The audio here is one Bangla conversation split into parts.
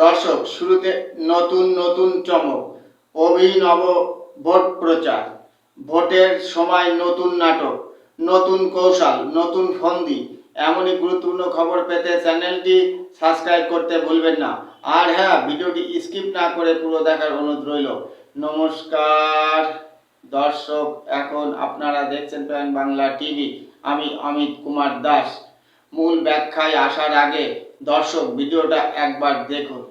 দর্শক, শুরুতে নতুন নতুন চমক, অভিনব ভোট প্রচার, ভোটের সময় নতুন নাটক, নতুন কৌশল, নতুন ফন্দি, এমনই গুরুত্বপূর্ণ খবর পেতে চ্যানেলটি সাবস্ক্রাইব করতে ভুলবেন না। আর হ্যাঁ, ভিডিওটি স্কিপ না করে পুরো দেখার অনুরোধ রইল। নমস্কার দর্শক, এখন আপনারা দেখছেন প্রাইম বাংলা টিভি। আমি অমিত কুমার দাস। মূল ব্যাখ্যায় আসার আগে দর্শক ভিডিওটা একবার দেখুন।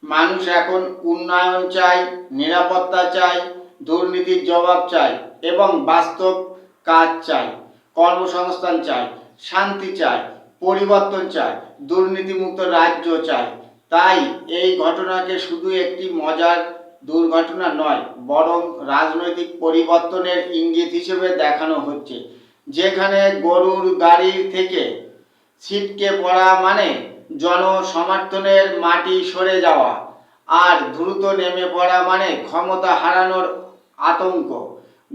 মানুষ এখন উন্নয়ন চায়, নিরাপত্তা চায়, দুর্নীতির জবাব চায় এবং বাস্তব কাজ চায়, কর্মসংস্থান চায়, শান্তি চায়, পরিবর্তন চায়, দুর্নীতিমুক্ত রাজ্য চায়। তাই এই ঘটনাকে শুধু একটি মজার দুর্ঘটনা নয়, বরং রাজনৈতিক পরিবর্তনের ইঙ্গিত হিসেবে দেখানো হচ্ছে। যেখানে গরুর গাড়ির থেকে ছিটকে পড়া মানে জনসমর্থনের মাটি সরে যাওয়া, আর দ্রুত নেমে পড়া মানে ক্ষমতা হারানোর আতঙ্ক।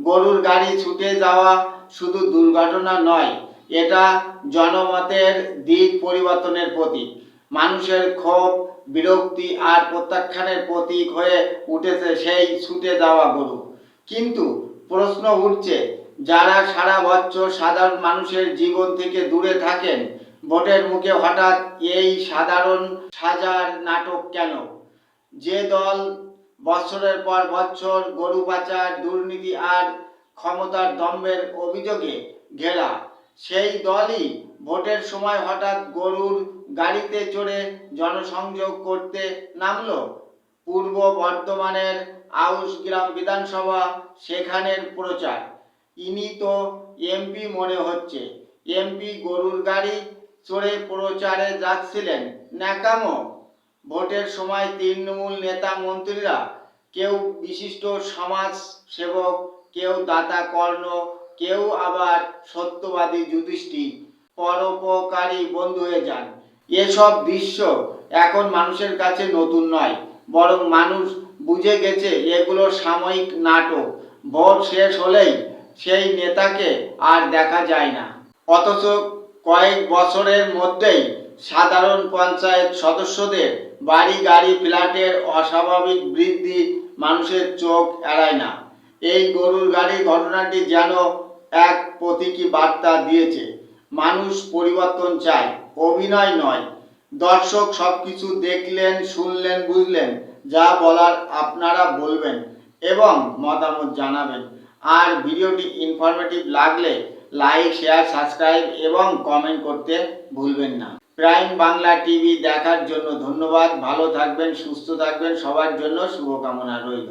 গরুর গাড়ি ছুটে যাওয়া শুধু দুর্ঘটনা নয়, এটা জনমতের দিক পরিবর্তনের প্রতীক। মানুষের ক্ষোভ, বিরক্তি আর প্রত্যাখ্যানের প্রতীক হয়ে উঠেছে সেই ছুটে যাওয়া গরু। কিন্তু প্রশ্ন উঠছে, যারা সারা বছর সাধারণ মানুষের জীবন থেকে দূরে থাকেন, ভোটের মুখে হঠাৎ এই সাধারণ সাজার নাটক কেন? যে দল বছরের পর বছর গরু পাচার, দুর্নীতি আর ক্ষমতার দম্ভের অভিযোগে ঘেরা, সেই দলই ভোটের সময় হঠাৎ গরুর গাড়িতে চড়ে জনসংযোগ করতে নামলো। পূর্ব বর্ধমানের আউশগ্রাম বিধানসভা, সেখানের প্রচার। ইনি তো এমপি মনে হচ্ছে। এমপি গরুর গাড়ি চড়ে প্রচারে যাচ্ছিলেন, ন্যাকামো? ভোটের সময় তৃণমূল নেতা মন্ত্রীরা, কেউ বিশিষ্ট সমাজ সেবক, কেউ দাতা কর্ণ, কেউ আবার সত্যবাদী যুধিষ্ঠির, পরোপকারী বন্ধু হয়ে যান। এসব দৃশ্য এখন মানুষের কাছে নতুন নয়, বরং মানুষ বুঝে গেছে এগুলো সাময়িক নাটক। ভোট শেষ হলেই সেই নেতাকে আর দেখা যায় না। অথচ কয়েক বছরের মধ্যেই সাধারণ পঞ্চায়েত সদস্যদের বাড়ি, গাড়ি, ফ্ল্যাটের অস্বাভাবিক বৃদ্ধি মানুষের চোখ এড়ায় না। এই গরুর গাড়ি ঘটনাটি যেন এক প্রতীকী বার্তা দিয়েছে। মানুষ পরিবর্তন চায়, অভিনয় নয়। দর্শক, সবকিছু দেখলেন, শুনলেন, বুঝলেন। যা বলার আপনারা বলবেন এবং মতামত জানাবেন। আর ভিডিওটি ইনফরমেটিভ লাগলে লাইক, শেয়ার, সাবস্ক্রাইব এবং কমেন্ট করতে ভুলবেন না। প্রাইম বাংলা টিভি দেখার জন্য ধন্যবাদ। ভালো থাকবেন, সুস্থ থাকবেন, সবার জন্য শুভকামনা রইল।